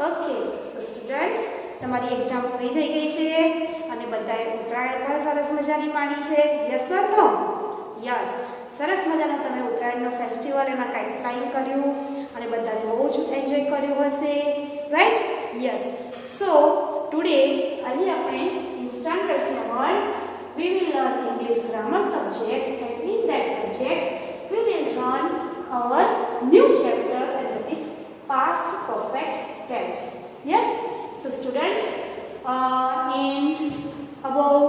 Okay so students તમારી exam પૂરી થઈ ગઈ છે અને બધાએ ઉત્તરાયણ પણ સરસ મજાની માણી છે. Yes or no? યસ, સરસ મજાનો તમે ઉત્તરાયણનો ફેસ્ટિવલ એમાં કાઇટ ફ્લાઇંગ કર્યું અને બધાએ બહુ જ એન્જોય કર્યું હશે, રાઈટ? યસ. સો ટુડે આજે આપણે in standard 7 we will learn English grammar subject, and in that subject we will learn our new chapter, and that is past perfect tense. Yes, so students, in above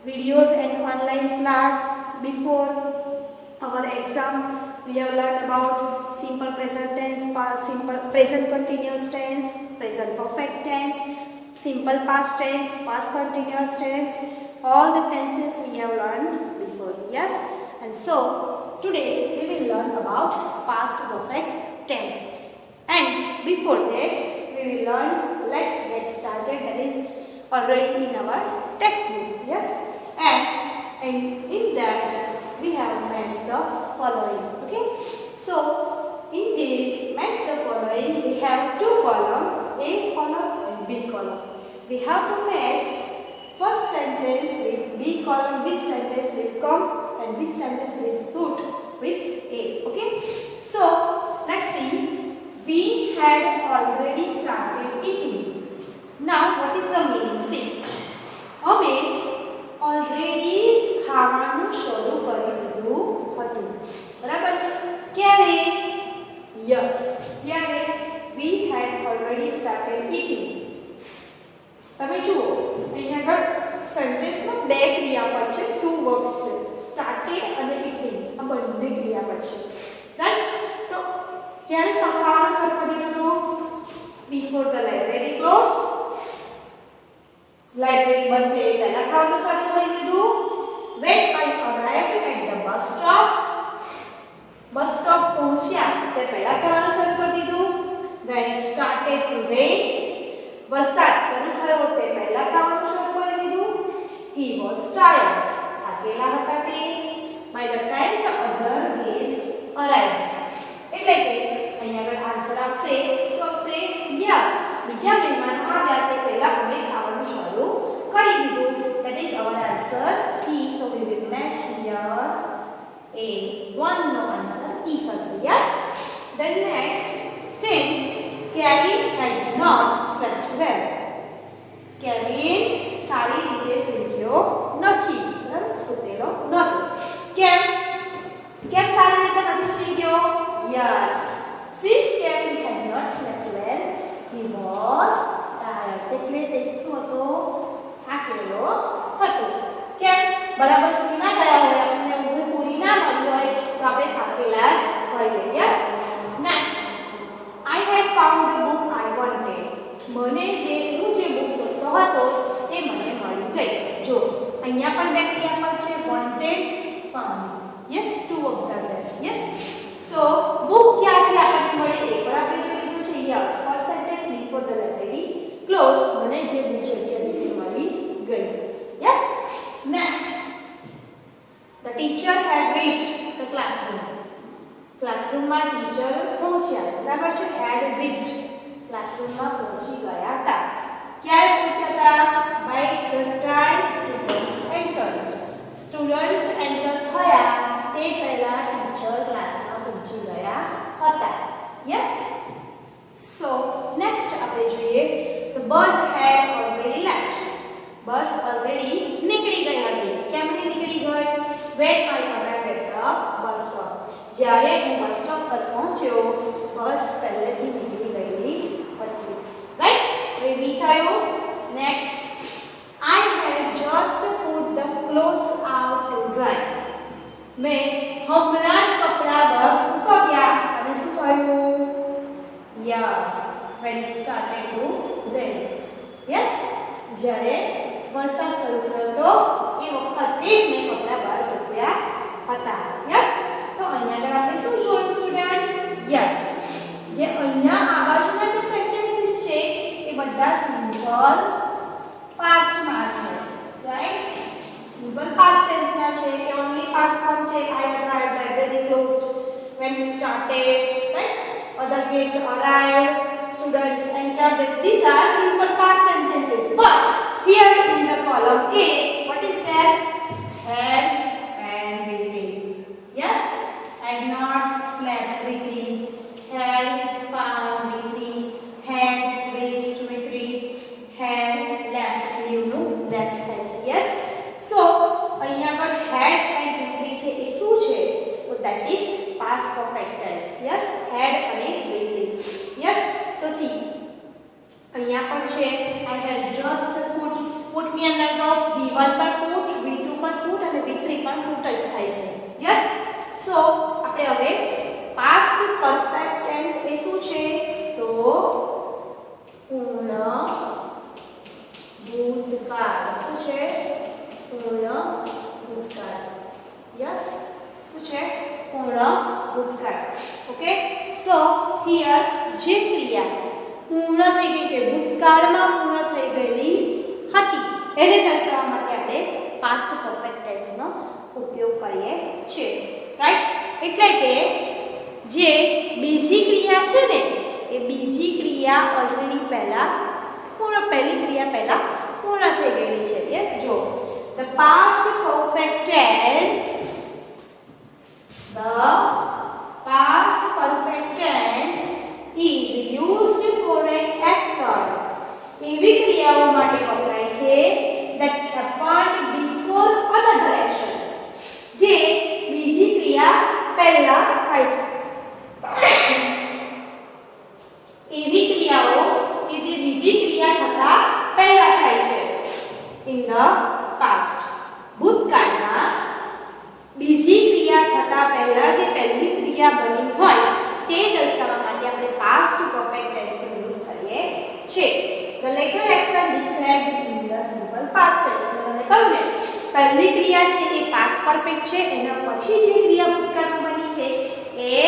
videos and online class before our exam we have learned about simple present tense, simple present continuous tense, present perfect tense, simple past tense, past continuous tense. All the tenses we have learned before. Yes, and so today we will learn about past perfect tense. And before that we will learn, let's get started, that is already in our textbook. Yes, and in that we have matched the following. Okay, so in this match the following we have two columns, A column and B column. We have to match first sentence with B column, which sentence will come and which sentence will suit with A. Okay, so let's see. We had already started eating. Now what is the meaning? See, હવે already ખાવાનું શરૂ કરી દીધું હતું, બરાબર છે? ક્યારે? Yes, ક્યારે? We had already started eating. તમે જુઓ અહીંયા આગળ સેન્ટેન્સમાં બે ક્રિયાપદ છે, ટુ વર્બ્સ છે, સ્ટાર્ટેડ અને ઇટિંગ. આ બંને ક્રિયાપદ છે, રાઈટ? તો ક્યારે ખાવાનું શરૂ કરી દીધું? Before the library closed. Library બંધ થઈ પહેલા ખાવાનું શરૂ કરી દીધું. when I arrived at the bus stop. Bus stop પહોંચ્યા તે પહેલા ખાવાનું શરૂ કરી દીધું. when it started to rain. વરસાદ શરૂ થયો તે પહેલા ખાવાનું શરૂ કરી દીધું. he was tired. થાકેલા હતા તે. by the time the other guests arrived. એટલે કે અહીંયા આગળ આન્સર આવશે, શું આવશે? યસ, બીજા મહેમાનો આવ્યા તે પહેલા અમે ખાવાનું શરૂ કરી દીધું. that is our answer E. so we will match here A. One no answer E થશે. yes. then next, since Kevin had not slept well. Kevin સારી રીતે સૂગ્યો નથી, બરાબર? સૂતેલો નહોતો. કેમ સારી રીતે નથી સૂગ્યો? Yes, since Kevin had not slept well, he was tired. એટલે તે શું હતો? થાકેલો હતો. કેમ? બરાબર સૂઈ ના ગયા હોય, આપણને ઊંઘ પૂરી ના મળી હોય તો આપણે થાકેલા જ હોઈએ. Yes. Next, I had found the book I wanted. મને જે બુક શોધતો હતો તે મને મળી ગઈ. જો અહીંયા પણ બે ક્રિયાપદ છે, wanted, found. Yes, two verbs are there. Yes. So book ક્યાંથી આપણને મળી એ પણ આપણે જોઈ લીધું છે. Yes, first sentence before the library close. મને જે બુક જોઈતી હતી તે મળી ગઈ. Yes. Next, the teacher had reached the classroom. ક્લાસરૂમમાં ટીચર પહોંચ્યા, બરાબર છે? had reached. ક્લાસરૂમમાં પહોંચી ગયા હતા. ક્યારે પહોંચ્યા હતા? by the time students entered. Students enter થયા તે પહેલા ટીચર ક્લાસમાં પહોંચી ગયા હતા. યસ. સો નેક્સ્ટ આપણે જોઈએ, the bus had already left. Bus already નીકળી ગઈ હતી. કેમની નીકળી ગઈ? when I arrived at the bus stop. જ્યારે હું બસ સ્ટોપ પર પહોંચ્યો બસ પહેલેથી નીકળી ગયેલી હતી. રાઈટ? એ બી થયું. Next, I had just put the clothes out to dry. મેં હમણાં જ કપડાં બહાર સુકવ્યા અને શું થયું? Yes, when it started to rain. Yes, જ્યારે વરસાદ શરૂ થયો તો એ વખતે જ મેં કપડાં બહાર સુકવ્યા હતા. યસ. તો અહીંયા આગળ આપણે શું જોયું સ્ટુડન્ટ્સ? યસ, જે અહીંયા આ બાજુના જે સેન્ટેન્સીસ છે એ બધા સિમ્પલ પાસ્ટમાં છે, રાઈટ? સિમ્પલ પાસ્ટ ટેન્સના છે કે ઓન્લી પાસ્ટ ફોર્મ છે. I arrived, library closed, when it started, right? Other guests arrived, students entered that these are simple past sentences, but here in the column A, what is there? Had and weekly. Yes, had not, slept, weekly. Had, found, weekly. Had, reached, weekly. Had, left, leave, left, had. Yes. So અહીંયા પર had and weekly છે એ શું છે? તો that is past perfect tense. Yes, had અને weekly. Yes. So see, અહીંયા પર છે I have just put ની અંદર તો V1 પર put, V2 પર put અને V3 પર put જ થાય છે. Yes. So આપણે હવે past perfect tense એ શું છે? તો પૂર્ણ ભૂતકાળ. શું છે? પૂર્ણ ભૂતકાળ. Yes. શું છે? પૂર્ણ ભૂતકાળ. Okay. So here જે ક્રિયા પૂર્ણ થઈ ગઈ છે, ભૂતકાળમાં પૂર્ણ થઈ ગયેલી હતી, એને દર્શાવવા માટે આપણે past perfect tense નો ઉપયોગ કરીએ છીએ. રાઈટ? એટલે કે જે બીજી ક્રિયા છે ને એ બીજી ક્રિયા ઓલરેડી પહેલા પહેલી ક્રિયા પહેલા પૂર્ણ થઈ ગયેલી છે. યસ, જો the past perfect tense is used for an action એવી ક્રિયાઓ માટે વપરાય છે that happened before another action જે બીજી ક્રિયા પહેલા થાય છે. એવી ક્રિયાઓ કે જે બીજી ક્રિયા થતા પહેલા થાય છે. in the past ભૂતકાળમાં બીજી ક્રિયા થતા પહેલા જે પહેલી ક્રિયા બની હોય તે દર્શાવવા માટે આપણે past perfect tense નો યુઝ કરીએ છીએ. The later action described in the simple past tense. મેં કહ્યું ને પહેલી ક્રિયા છે એ past perfect છે, એના પછી જે ક્રિયા ભૂતકાળમાં બની છે એ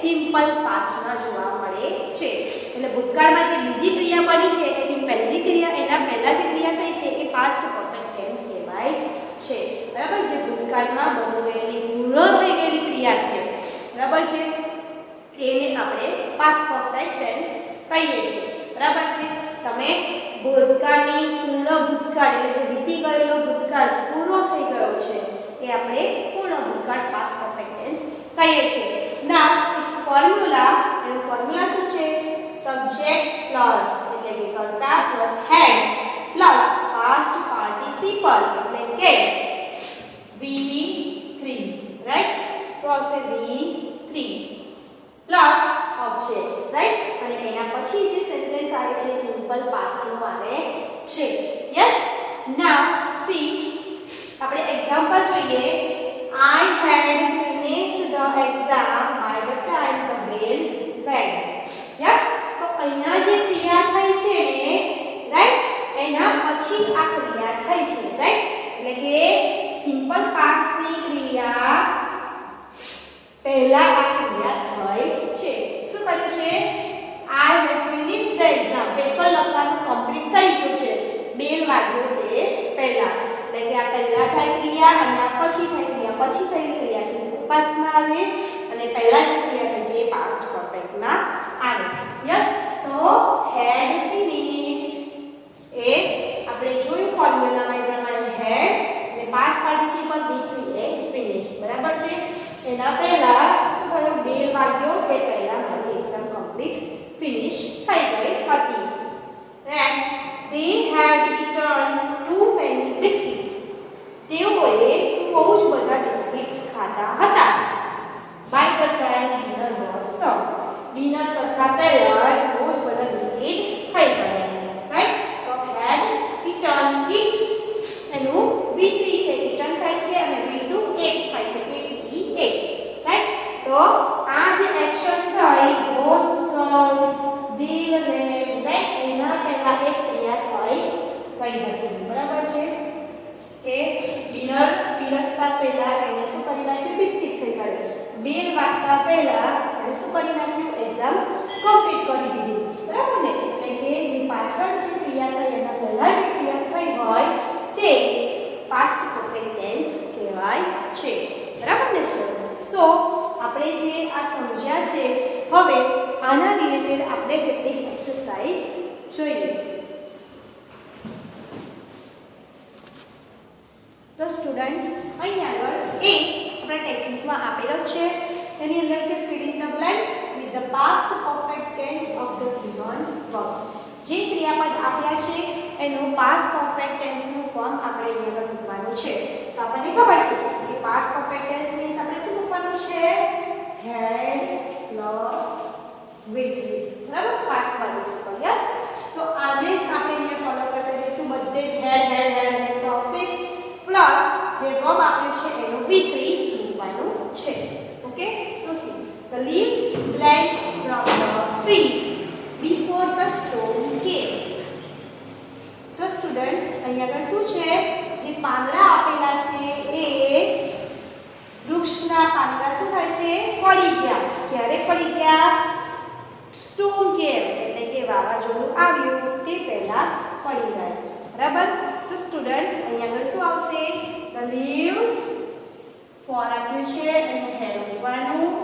સિમ્પલ પાસ્ટમાં જોવા મળે છે. એટલે ભૂતકાળમાં જે બીજી ક્રિયા બની છે એની પહેલી ક્રિયા એના પહેલા જે ક્રિયા થઈ છે એ past perfect tense કહેવાય છે. બરાબર? જે ભૂતકાળમાં બની ગયેલી પૂર્ણ થઈ ગયેલી ક્રિયા છે, બરાબર છે, એને આપણે past perfect tense કહીએ છીએ. બરાબર છે? તમે ભૂતકાળની પૂર્ણ ભૂતકાળ એટલે જે વીતી ગયેલો ભૂતકાળ પૂરો થઈ ગયો છે એ આપણે પૂર્ણ ભૂતકાળ past perfect tense કહીએ છીએ. Now its formula, એનો ફોર્મ્યુલા શું છે? subject plus એટલે કે કર્તા plus had plus past participle એટલે કે V3, right? So આવશે V3 plus object, right? અને એના પછી જે સેન્ટેન્સ આવે છે સિમ્પલ પાસ્ટ નું આવે છે. Yes. Now see, આપણે એક્ઝામ્પલ જોઈએ. I had finished the exam by the time the bell rang. Yes. તો અહીંયા જે ક્રિયા થઈ છે ને, રાઈટ, એના પછી આ ક્રિયા થઈ છે, રાઈટ? એટલે કે સિમ્પલ પાસ્ટ ની ક્રિયા પહેલા આ ક્રિયા થઈ છે. શું કર્યું છે? I had finished the exam. Paper લખવાનું કમ્પ્લીટ થઈ ગયું છે. બેલ વાગ્યો તે પહેલા. એટલે કે આ પહેલા થઈ ક્રિયા અને આ પછી થઈ ક્રિયા. પછી થઈ ક્રિયા સિમ્પલ પાસ્ટમાં આવે અને પહેલા જે ક્રિયા થઈ છે એ પાસ્ટ પરફેક્ટમાં આવે. યસ. તો had finished એ આપણે જોયું ફોર્મ્યુલામાં એ પ્રમાણે had અને પાસ્ટ પાર્ટિસિપલ V3 એ finished. બરાબર છે? એના પહેલા શું થયું? બેલ વાગ્યો તે પહેલા મારી એક્ઝામ કમ્પ્લીટ ફિનિશ થઈ ગઈ હતી. Next, they had eaten too many biscuits. તેઓએ બહુ જ બધા બિસ્કિટ્સ ખાધા હતા. by the time dinner was served. Dinner કરતા પહેલા જ બહુ જ બધા બિસ્કિટ ખાઈ ગયા. રાઈટ? તો had eaten it એનું V3 છે, eaten થાય છે અને V2 ate થાય છે, ate. રાઈટ? તો આ જે એક્શન થઈ was served, bill read, right? એના પહેલા એક ક્રિયા થઈ કઈ હતી. બરાબર છે? કે ડિનર પીરસતા પહેલા એને શું કરી નાખ્યું? બિસ્કિટ ખાઈ ગયા. બેલ વાગતા પહેલા એને શું કરી નાખ્યું? એક્ઝામ કમ્પ્લીટ કરી દીધી. બરાબર ને? એટલે કે જે પાછળ જે ક્રિયા થઈ એના પહેલા જે ક્રિયા થઈ હોય તે પાસ્ટ પરફેક્ટ ટેન્સ કહેવાય છે. બરાબર ને? સો આપણે જે આ સમજ્યા છે, હવે આના રિલેટેડ આપણે કેટલીક એક્સરસાઇઝ જોઈએ. તો સ્ટુડન્ટ્સ અહીં આગળ એક આપણા ટેક્સ્ટબુકમાં આપેલો છે. એની અંદર છે filling the blanks with the past perfect tense of the given verbs. જે ક્રિયાપદ આપ્યા છે એનું પાસ્ટ પરફેક્ટ ટેન્સનું ફોર્મ આપણે અહીં આગળ મૂકવાનું છે. તો આપણને ખબર છે કે પાસ્ટ પરફેક્ટ ટેન્સ મીન્સ આપણે શું મૂકવાનું છે? had plus will. બરાબર? Past participle. યસ. તો આને જ આપણે અહીંયા ફોલો કરતા જઈશું. બધે જ had તો આવશે જ. પ્લસ જે વર્બ આપ્યું છે એનું V3 મૂકવાનું છે. Okay? So C the leaves blank from the tree before the storm came. તો સ્ટુડન્ટ્સ અહીંયા આગળ શું છે? જે પાંદડા આપેલા છે એ વૃક્ષના પાંદડા શું થાય છે? પડી ગયા. ક્યારે પડી ગયા? સ્ટોર્મ કેમ એટલે કે વાવાઝોડું આવ્યું તે પહેલા પડી ગયા. બરાબર? તો સ્ટુડન્ટ્સ અહીંયા આગળ શું આવશે? the leaves ફોર આપ્યું છે અને હેડ મૂકવાનું.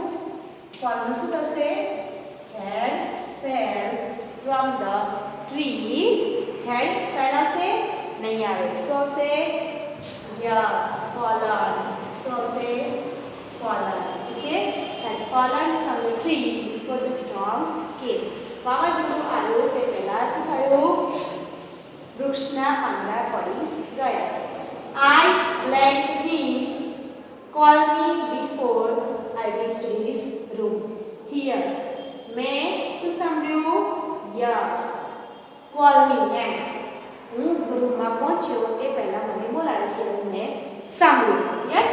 ફોરનું શું થશે? had fell from the tree. had fell હશે? નહીં આવે. શું આવશે? yes fallen. શું આવશે? fallen. Okay? had fallen from the tree before the storm came. વાવાઝોડું આવ્યું તે પહેલા શું થયું? વૃક્ષના પાંદડા પડી ગયા. I blanked him. Call me before I reached his room. Here. મેં શું સાંભળ્યું? Yes. Call me. એમ હું રૂમમાં પહોંચ્યો એ પહેલા મને બોલાવે છે અને મેં સાંભળ્યું. યસ.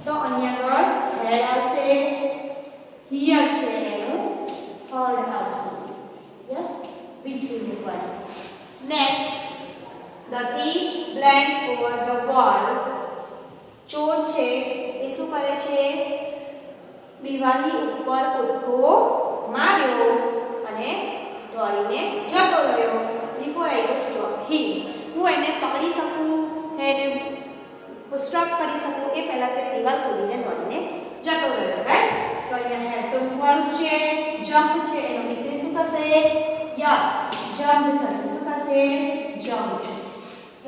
તો અહીંયા આગળ head આવશે. Here છે એનું heard આવશે. યસ. V3 મૂકવાનું. Next, the thief blank over the wall. ચોર છે એ શું કરે છે? દીવાલની ઉપર કૂદકો માર્યો અને દોડીને જતો રહ્યો. Before I could stop him. હું એને પકડી શકું, એને સ્ટોપ કરી શકું એ પહેલા તે દીવાલ કૂદીને દોડીને જતો રહ્યો. રાઈટ? તો અહીંયા હેડ તો મૂકવાનું છે. જમ્પ છે એનો મીનિંગ શું થશે? યસ જમ્પ થશે. શું થશે? Jump.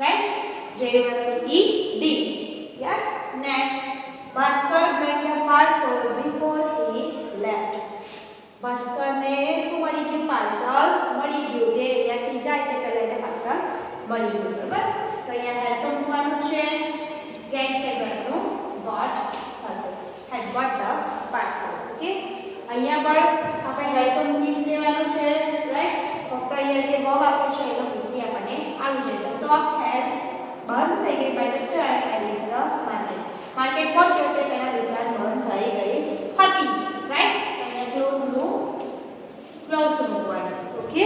Right? JUMPED. Yes. Next, Bhaskar blank the parcel before he left. Bhaskar ને શું મળી ગયું? પાર્સલ મળી ગયું. તે અહીંયાથી જાય તે પહેલા એને પાર્સલ મળી ગયું. બરાબર? તો અહીંયા હેડ તો મૂકવાનું છે. ગેટ છે ગટનું ગોટ થશે. had got the parcel. Okay? અહીંયા પણ આપણે હેડ તો મૂકી જ દેવાનું છે. રાઈટ? ફક્ત અહીંયા જે વર્બ આપ્યું છે એનો નીતિ આપણને આવી જાય. તો શોપ હેડ બંધ થઈ ગઈ by the child and is the market. Market પહોંચ્યો તે પહેલા દુકાન બંધ થઈ ગઈ હતી. રાઈટ? અહીંયા ક્લોઝ મૂકવાનું. ઓકે?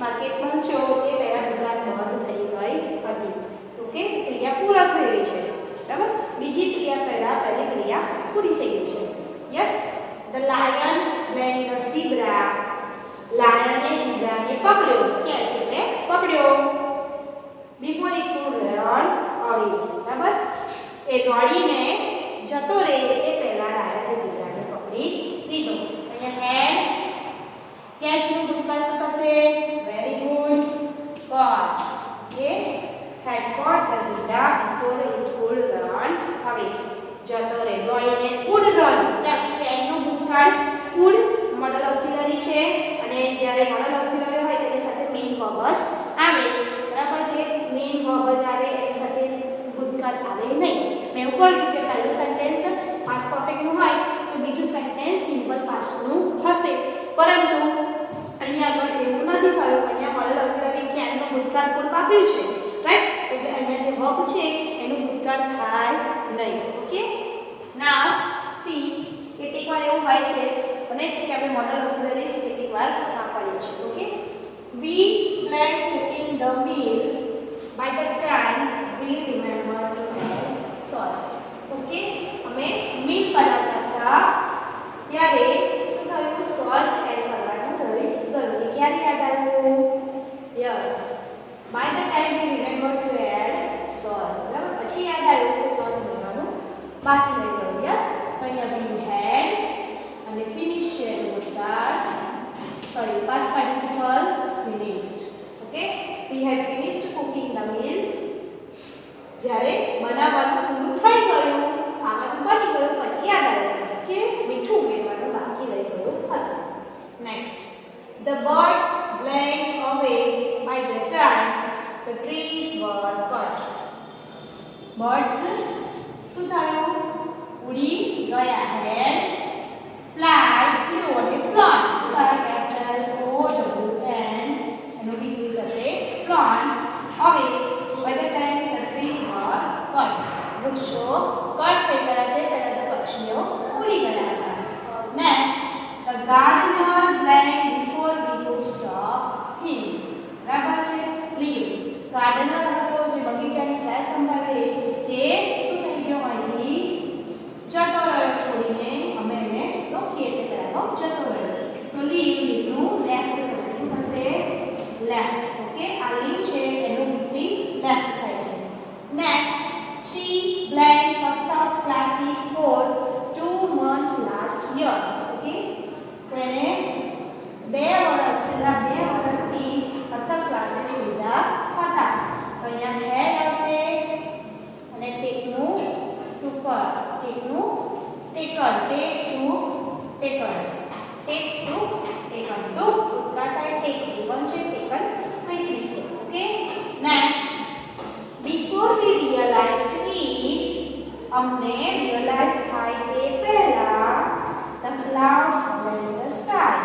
માર્કેટ પહોંચ્યો તે પહેલા દુકાન બંધ થઈ ગઈ હતી. ઓકે? ક્રિયા પૂર્ણ થઈ ગઈ છે. બરાબર? બીજી ક્રિયા પહેલા પહેલી ક્રિયા પૂરી થઈ ગઈ છે. Yes. the lion ran the zebra. લાયને ઝીબ્રાને પકડ્યો. ક્યાં છે? તે પકડ્યો. before it could run away. બરાબર? એ દોડીને જતો રહે તે પહેલા લાયને ઝીબ્રાને પકડી લીધો. અહીંયા હેડ કેચ નું ભૂતકાળ શું થશે? Very good. caught. A had caught the zebra before it could run away. જતો રહે દોડીને could run. ટેક્સ્ટ એનું ભૂતકાળ could મોડલ ઓક્સિલરી છે અને જ્યારે મોડલ ઓક્સિલરી હોય તેની સાથે મેઇન વર્બ જ આવે. બરાબર છે? મેઇન વર્બ જ આવે એની સાથે ભૂતકાળ આવે નહીં. મેં એવું કહ્યું કે પહેલું સેન્ટેન્સ પાસ્ટ પરફેક્ટ નું હોય તો બીજું સેન્ટેન્સ સિમ્પલ પાસ્ટ નું હશે. પરંતુ અહીંયા આગળ એવું નથી થયું. અહીંયા મોડલ ઓક્સિલરી કે એનું ભૂતકાળ પણ આપ્યું છે. રાઈટ? એટલે અહીંયા જે વર્બ છે એનું ભૂતકાળ થાય નહીં. ઓકે? નાઉ સી કેટલીકવાર એવું હોય છે અને છે કે આપણે મોડલ ઓક્સિલરીઝ કેટલીકવાર વાપરીએ છીએ. Okay? we plan cooking the meal by the time we remember to add salt. Okay? અમે મીલ બનાવતા હતા ત્યારે શું થયું? સોલ્ટ એડ કરવાનું રહી ગયું. ક્યારે યાદ આવ્યું? Yes. by the time we remember to add salt. બરાબર? પછી યાદ આવ્યું કે સોલ્ટ ઉમેરવાનું બાકી રહી ગયું. યસ. તો અહીંયા we had અને ફિનિશ છે ભૂતકાળ sorry, past participle finished. Okay, we had finished cooking the meal. જ્યારે બનાવવાનું પૂરું થઈ ગયું, ખાવાનું બની ગયું, પછી યાદ આવ્યું કે મીઠું ઉમેરવાનું બાકી રહી ગયું હતું. Next, the birds went away by the time the trees were cut. birds શું થયું? ઉડી ગયા. had fly flew અને flown by capital O W N એનું ડિગ્રી થશે flown away by the time the trees were cut. વૃક્ષો cut થઈ ગયા તે પહેલા તો પક્ષીઓ ઉડી ગયા હતા. Next, the gardener blind before we could stop him. બરાબર છે? લીવ ગાર્ડનર હતો જે બગીચાની સેર સંભાળે તે શું થઈ ગયો? અહીંથી જતો રહ્યો, છોડીને અમે એને રોકીએ તે પહેલા તો જતો રહ્યો. સો લીવ લીવનું લેફ્ટ થશે. શું થશે? લેફ્ટ. ઓકે, આ લીવ છે એનું વિપરીત લેફ્ટ થાય છે. Next, she blank fucked up classes for 2 months last year. Okay, તો એને 2 વર્ષ છેલ્લા 2 વર્ષથી અટક ક્લાસીસ લીધા હતા. તો અહીંયા હેડ આવશે અને ટેકનું ટુકર, ટેકનું ટેકર, ટેક ટુ ટેકર, ટેક ટુ ટેકન, ટુ ટુકર થાય ટેક, ટેકન છે, ટેકન વિપરીત છે. Okay, next, before we realized it, हमने realize થાય તે પહેલા the clouds in the sky.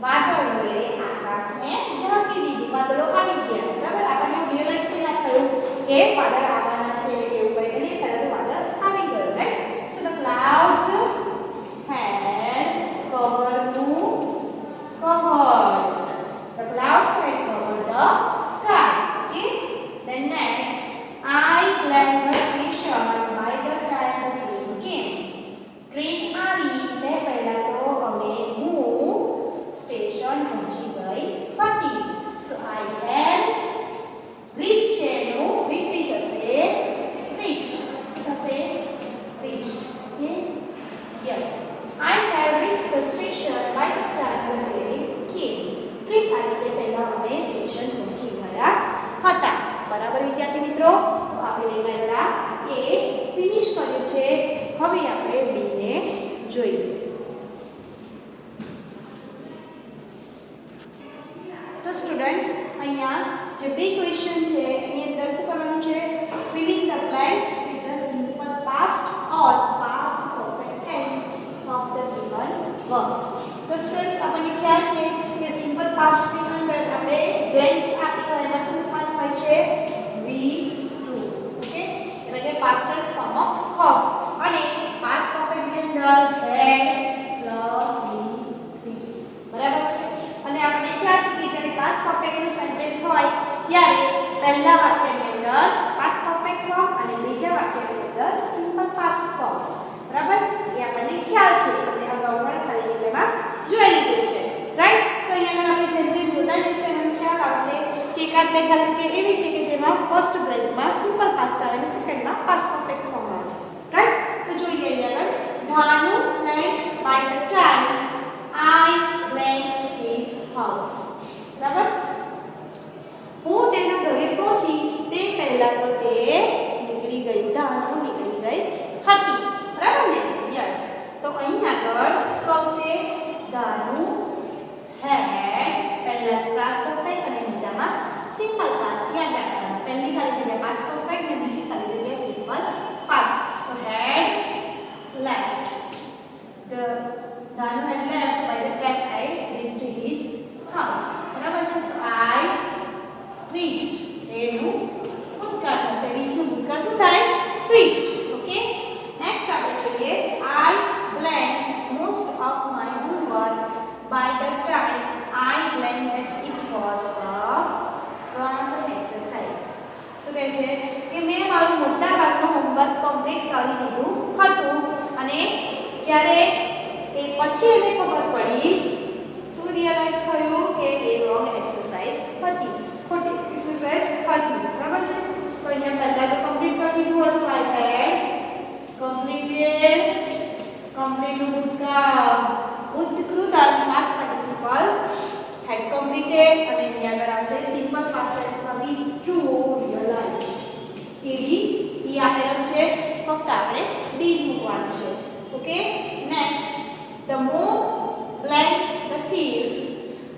વાદળોએ આકાશને ઢાંકી દીધું. વાદળો આવી ગયા. બરાબર? આપણને રિયલાઇઝ કેના થયું કે વાદળ આવવાના છે કે એવું કંઈ નહીં, પહેલા તો વાદળ આવી ગયું. Right? So the clouds had covered the clouds had covered the sky. Okay? Then next, I left the station by the time the train came. Train આવી તે પહેલા તો હું સ્ટેશન પહોંચી ગઈ હતી. So I had reached છે એનું વિપરીત થશે reached. શું થશે? reached. Okay? Yes. I had reached the station by the time the train came. Train આવી તે પહેલા અમે સ્ટેશન પહોંચી ગયા હતા. બરાબર વિદ્યાર્થી મિત્રો? તો આપણે લેક્ચર એ ફિનિશ કર્યું છે. હવે આપણે બીને જોઈએ. તો સ્ટુડન્ટ્સ, અહીંયા જે બી ક્વેશ્ચન છે એની અંદર શું કરવાનું છે? Filling the blanks with the simple past or past perfect tense of the given verbs. તો સ્ટુડન્ટ્સ, આપણને ખ્યાલ છે કે સિમ્પલ પાસ્ટ ની અંદર આપણે બ્લેન્ક્સ આપી હોય એમાં શું લખવાનું હોય છે? V2. ઓકે, એટલે કે past tense form of verb. અને પાસ્ટ પરફેક્ટ ની અંદર had પ્લસ V3. બરાબર છે? અને આપણે ખ્યાલ છે કે જ્યારે પાસ્ટ પરફેક્ટ નું સેન્ટેન્સ હોય ત્યારે પહેલા વાક્યની અંદર પાસ્ટ પરફેક્ટ ફોર્મ અને બીજા વાક્યની અંદર સિમ્પલ પાસ્ટ ફોર્મ્સ. બરાબર? એ આપણને ખ્યાલ છે. આપણે અગાઉ પણ ખાલી જગ્યામાં જોઈ લીધું છે. રાઈટ? તો અહીંયા આપણે જેમ જેમ જોતા જઈશું એમ ખ્યાલ આવશે કે એકાદ બે ખાલી જગ્યા એવી છે કે જેમાં ફર્સ્ટ બ્લેન્કમાં સિમ્પલ પાસ્ટ આવે અને સેકન્ડમાં પાસ્ટ પરફેક્ટ ફોર્મ આવે. રાઈટ? તો જોઈએ અહીંયા Dhanu went by the time I went his house. બરાબર? હું તેના ઘરે પહોંચી તે પહેલા તો તે નીકળી ગઈ. ધાનુ નીકળી ગઈ હતી. બરાબર ને? યસ. તો અહીં આગળ શું આવશે? ધાનુ had પહેલા પાસ્ટ પરફેક્ટ અને બીજામાં સિમ્પલ પાસ્ટ. યાદ રાખવાનું. પહેલી ખાલી જગ્યા પાસ્ટ પરફેક્ટ અને બીજી ખાલી જગ્યા સિમ્પલ પાસ્ટ. તો had left. Dhanu had left by the time I reached his house. બરાબર છે? તો I reached એનું ભૂતકાળ થશે. reach નું ભૂતકાળ શું થાય? reached. ઓકે, નેક્સ્ટ આપણે જોઈએ I blanked most of my homework by the time I blanked that it was a front exercise. શું કહે છે કે મેં મારું મોટા ભાગનું હોમવર્ક કમ્પ્લીટ કરી દીધું હતું અને ક્યારે એ પછી એને ખબર પડી, શું રિયલાઇઝ થયું કે એ રોંગ એક્સરસાઇઝ હતી, ખોટી એક્સરસાઇઝ હતી. બરાબર છે? તો અહીંયા પહેલા તો કમ્પ્લીટ કરી દીધું હતું. I had completed ભૂતકાળ ઉત્કૃત past participle simple had completed અને એની આગળ આવશે સિમ્પલ પાસ્ટ ટેન્સમાં બી ટુ રિયલાઇઝ ઈડી ઈ આપેલું છે ફક્ત આપણે ડી જ મૂકવાનું છે okay next the mob blank the thieves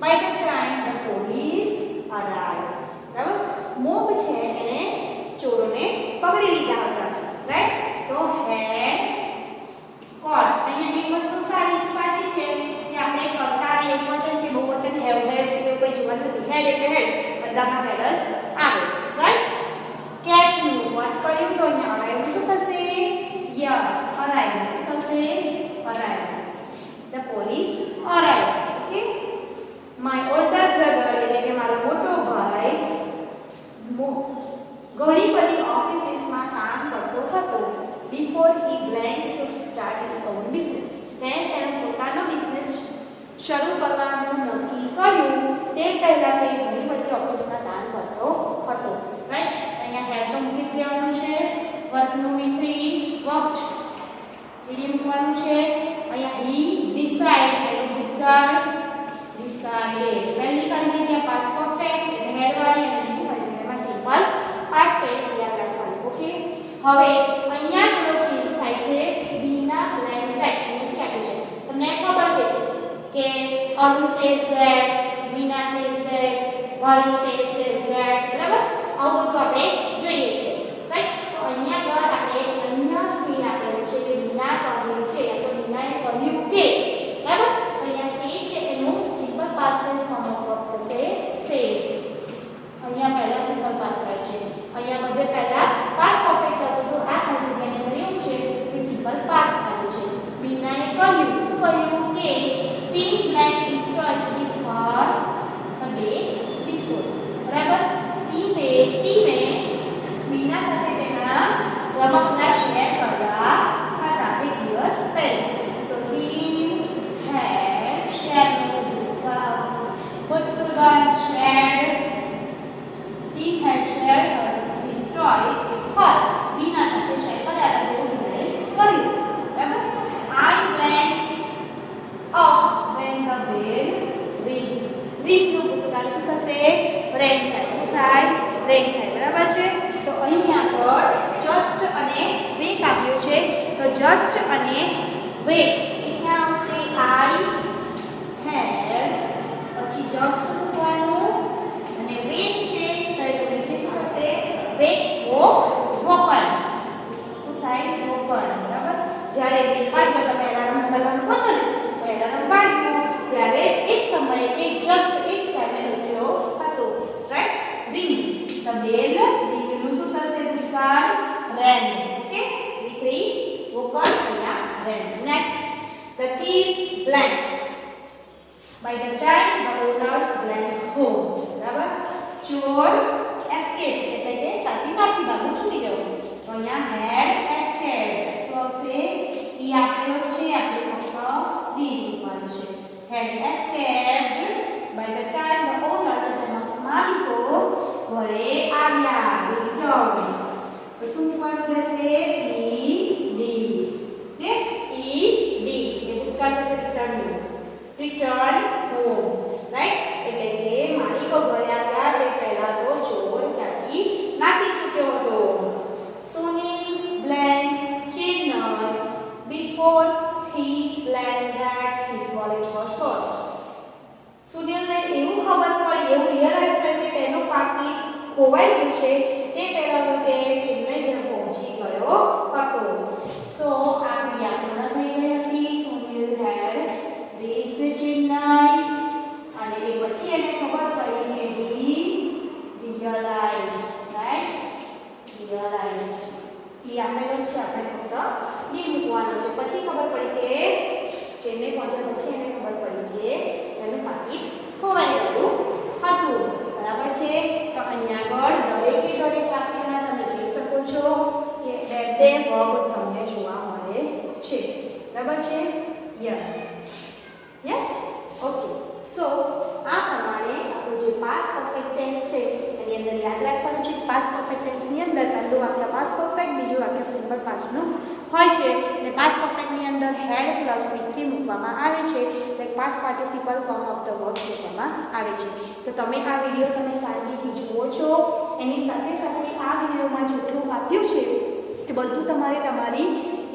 by the time the police arrived બરાબર મોબ છે એને ચોરોને પકડી લીધા હતા રાઈટ તો had caught અહીંયા એક વસ્તુ સાચી છે કે આપણે કરતા એકવચન કે બહુવચન have has એવું કોઈ જોવાનું નથી had એટલે had બધામાં had જ આવે રાઈટ catch નું what કર્યું તો અહીંયા arrived શું થશે yes arrived શું થશે arrived the police arrived okay my older brother એટલે કે મારો મોટો ભાઈ ઘણી બધી ઓફિસીસમાં કામ કરતો હતો before he planned to start his own business તેણે પોતાનો બિઝનેસ શરૂ કરવાનું નક્કી કર્યું તે પહેલા તે ઘણી બધી ઓફિસમાં કામ કરતો હતો રાઈટ અહીંયા હેડ તો મૂકી દેવાનું છે વર્કનું V3 વર્કડ ઈડી મૂકવાનું છે અહીંયા he decide એનો ભૂતકાળ decided પહેલી ખાલી જગ્યા પાસ્ટ પરફેક્ટ એટલે હેડ વાળી અને બીજી ખાલી જગ્યામાં સિમ્પલ પાસ્ટ ટેન્સ યાદ રાખવાનું ઓકે હવે અહીંયા થોડો ચેન્જ થાય છે બીના બ્લેન્ક ટાઈપ એસી આપે છે તમને ખબર છે કે Arun says that Meena says that Bhavin says that બરાબર આવું બધું આપણે જોઈએ છે રાઈટ તો અહીંયા આગળ આપણે અહીંયા સી આપેલું છે કે મીના કહ્યું છે અથવા મીનાએ કહ્યું કે બરાબર અહીંયા સે છે એનું સિમ્પલ પાસ્ટ ટેન્સ ફોર્મ થશે સે અહીંયા પહેલા સિમ્પલ પાસ્ટ ટેન્સ છે અહીંયા બધે પહેલા પાસ્ટ પરફેક્ટ હતું તો આ ખાલી જગ્યાની અંદર એવું છે કે સિમ્પલ પાસ્ટ આવ્યું છે બીનાએ કહ્યું શું કહ્યું કે pink black destroys with her a day before બરાબર ટીમે બીના સાથે તેના રમકડા શેર કર્યા હતા એક દિવસ પહેલા તો team had shared shared team had shared her destroys with her બીના સાથે શેર કર્યા હતા તેવું બીનાએ કહ્યું બરાબર I went up when the bell rang નું ભૂતકાળ શું થશે રેંગ થાય શું થાય રેંગ થાય બરાબર છે તો અહીં આગળ જસ્ટ અને વેક આપ્યું છે તો જસ્ટ અને વેક એ ક્યાં આવશે I had પછી જસ્ટ મૂકવાનું અને વેક છે તો એનું વિગ્રેસ શું થશે વેક વોકન શું થાય વોકન બરાબર જ્યારે વેક વાગ્યો તો એલાર્મ કરવાનું કહો છો ને તો એલાર્મ વાગ્યું ત્યારે એક સમયે એક જસ્ટ એક ટાઈમે ઉઠ્યો હતો રાઈટ રિંગ ધ બેલ રિંગનું શું થશે ભૂતકાળ રેન ઓકે દીકરી વોકન અહીંયા ran next the thief blank by the time the owners blank home બરાબર ચોર escape એટલે કે તાકી નાસી ભાગવું છૂટી જવું તો અહીંયા had escaped શું આવશે ઈ આપેલો છે આપણે ફક્ત બી મૂકવાનું છે had escaped by the time the owners એટલે માલિકો ઘરે આવ્યા return તો શું મૂકવાનું રહેશે ed કે ed એ ભૂતકાળ થશે return home રાઈટ એટલે કે માલિકો ઘરે આવ્યા તે પહેલા તો ચોર ત્યાંથી નાસી છૂટ્યો હતો Sunil blank Chennai before he planned that his wallet was lost સુનિલને એવું ખબર પડી એવું રિયલાઇઝ થયું કે તેનો પાકીટ ખોવાઈ ગયું છે તે પહેલા તો તે ચેન્નઈ જ પહોંચી ગયો હતો સો આ ક્રિયા પૂર્ણ થઈ ગઈ હતી સુનિલ had reached Chennai અને એ પછી એને ખબર પડી કે he realized right realized એ આપેલો છે આપણે ફક્ત ડી મૂકવાનો છે પછી ખબર પડી કે ચેન્નઈ પહોંચ્યા પછી એને ખબર પડી કે એનું પાકીટ ખોવાઈ ગયું હતું બરાબર છે તો અહીંયા આગળ દરેકે દરેક વાક્યના તમે જોઈ શકો છો કે that they verb તમને જોવા મળે છે બરાબર છે યસ યસ ઓકે સો આ પ્રમાણે આપણું જે પાસ્ટ પરફેક્ટ ટેન્સ છે એની અંદર યાદ રાખવાનું છે પાસ્ટ પરફેક્ટ ટેન્સની અંદર પહેલું વાક્ય પાસ્ટ પરફેક્ટ બીજું વાક્ય સિમ્પલ પાસ્ટનું હોય છે અને પાસ્ટ પરફેક્ટની અંદર હેડ પ્લસ V3 મૂકવામાં આવે છે, like past participle form of the verb કહેવામાં આવે છે. તો તમે આ વિડીયો તમે શાંતિથી જુઓ છો, એની સાથે સાથે આ વિડીયોમાં જેટલું આપ્યું છે એ બધું તમારે તમારી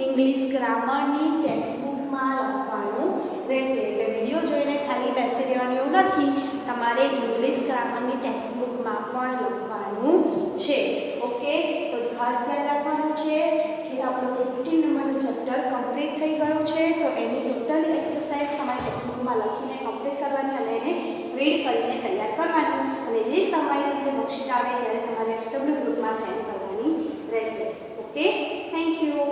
ઇંગ્લિશ ગ્રામરની ટેક્સ્ટબુકમાં લખવાનું રહેશે. એટલે વિડીયો જોઈને ખાલી બેસી રહેવાનું એવું નથી, તમારે ઇંગ્લિશ ગ્રામરની ટેક્સ્ટબુકમાં પણ લખવાનું છે. ઓકે, તો ખાસ ધ્યાન રાખવાનું છે કે આપણું 15 નંબરનું ચેપ્ટર કમ્પ્લીટ થઈ ગયું છે. તો એની ટોટલ એક્સરસાઇઝ તમારી ટેક્સ્ટબુકમાં લખીને કમ્પ્લીટ કરવાની અને એને રીડ કરીને તૈયાર કરવાનું, અને જે સમયે તમને વર્કશીટ આવે ત્યારે તમારે SW ગ્રુપમાં સેન્ડ કરવાની રહેશે. Okay, thank you.